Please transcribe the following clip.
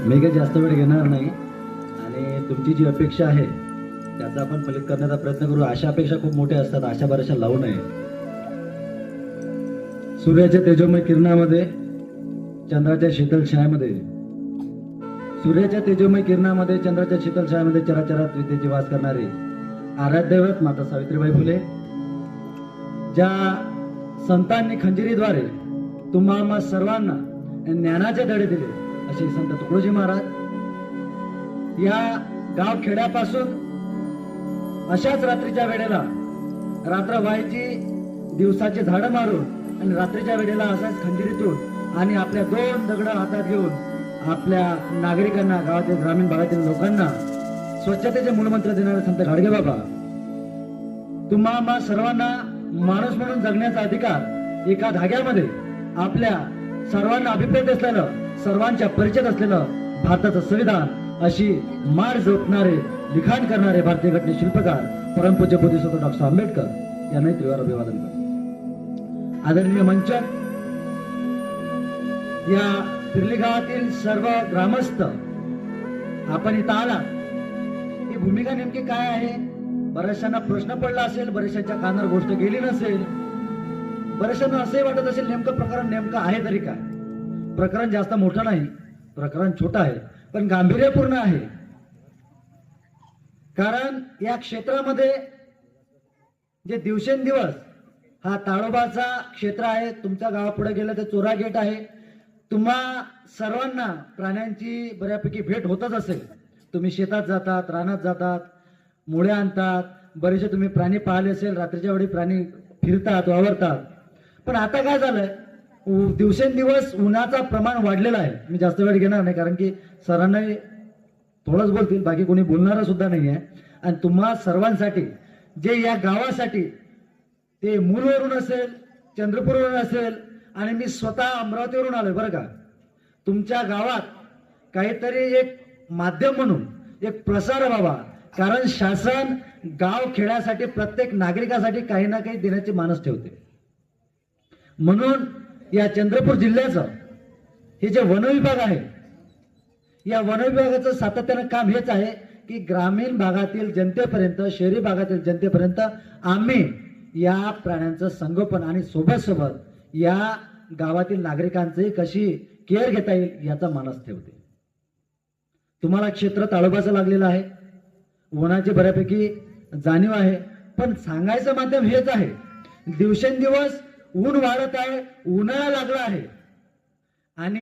मी काही जास्त वेळ घेणार नाही आणि तुमची जी अपेक्षा आहे त्याचा आपण फलित करण्याचा प्रयत्न करू. अशा अपेक्षा खूप मोठ्या असतात, अशा बऱ्याचशा लावू नये. सूर्याच्या तेजोमय किरणामध्ये, चंद्राच्या शीतल छायामध्ये, सूर्याच्या तेजोमय किरणामध्ये, चंद्राच्या शीतल छायामध्ये चराचरात विद्येची वास करणारे आराध्यदैवत माता सावित्रीबाई फुले, ज्या संतांनी खंजिरीद्वारे तुम्हा सर्वांना ज्ञानाचे धडे दिले असे संत तुकडोजी महाराज, या गाव खेड्यापासून अशाच रात्रीच्या वेळेला रात्र व्हायची, दिवसाची झाडं मारून आणि रात्रीच्या वेळेला असाच खंजिरीतून आणि आपल्या 2 दगडं हातात घेऊन आपल्या नागरिकांना, गावातील ग्रामीण भागातील लोकांना स्वच्छतेचे मूलमंत्र देणारे संत गाडगे बाबा, तुम्हा सर्वांना माणूस म्हणून जगण्याचा अधिकार एका धाग्यामध्ये आपल्या सर्वांना अभिप्रेत असलेलं, सर्वांच्या परिचित असलेलं भारताचं संविधान अशी माळ जोडणारे, लिखाण करणारे भारतीय घटने शिल्पकार परमपूज्य बोधिसत्व डॉक्टर आंबेडकर यांनाही त्रिवार अभिवादन करतो. आदरणीय मंच, या पिर्ली गावातील सर्व ग्रामस्थ, आपण इथं आला, ही भूमिका नेमकी काय आहे? बऱ्याचशांना प्रश्न पडला असेल, बऱ्याचशांच्या कानावर गोष्ट गेली नसेल, बऱ्याचशांना असंही वाटत असेल नेमकं प्रकरण नेमकं आहे तरी काय. प्रकरण जास्त मोठं नाही, प्रकरण छोटं आहे पण गांभीर्यपूर्ण आहे. कारण या क्षेत्रामध्ये जे दिवसेंदिवस हा ताडोबाचा क्षेत्र आहे, तुमच्या गावापुढे गेलं तर चोरा गेट आहे, तुम्हा सर्वांना प्राण्यांची बऱ्यापैकी भेट होतच असेल. तुम्ही शेतात जातात, रानात जातात, मुळे आणतात, बरेचसे तुम्ही प्राणी पाहिले असेल, रात्रीच्या वेळी प्राणी फिरतात, वावरतात. पण आता काय झालंय, दिवसेंदिवस उन्हाचा प्रमाण वाढलेलं आहे. मी जास्त वेळ घेणार नाही कारण की सरांना थोडंच बोलतील, बाकी कोणी बोलणार सुद्धा नाही आहे. आणि तुम्हा सर्वांसाठी, जे या गावासाठी, ते मूलवरून असेल, चंद्रपूरवरून असेल आणि मी स्वतः अमरावतीवरून आलोय बरं का, तुमच्या गावात काहीतरी एक माध्यम म्हणून एक प्रसार व्हावा. कारण शासन गाव खेड्यासाठी, प्रत्येक नागरिकासाठी काही ना काही देण्याची मानस ठेवते. म्हणून या चंद्रपूर जिल्ह्याचं हे जे वन विभाग आहे, या वन विभागाचं सातत्यानं काम हेच आहे की ग्रामीण भागातील जनतेपर्यंत, शहरी भागातील जनतेपर्यंत आम्ही या प्राण्यांचं संगोपन आणि सोबत या गावातील नागरिकांचंही कशी केअर घेता येईल याचा मानस ठेवते. तुम्हाला क्षेत्र ताडोबाचं लागलेलं आहे, उन्हाची बऱ्यापैकी जाणीव आहे, पण सांगायचं माध्यम हेच आहे, दिवसेंदिवस ऊन वाढत आहे, उन्हाळा लागला आहे आणि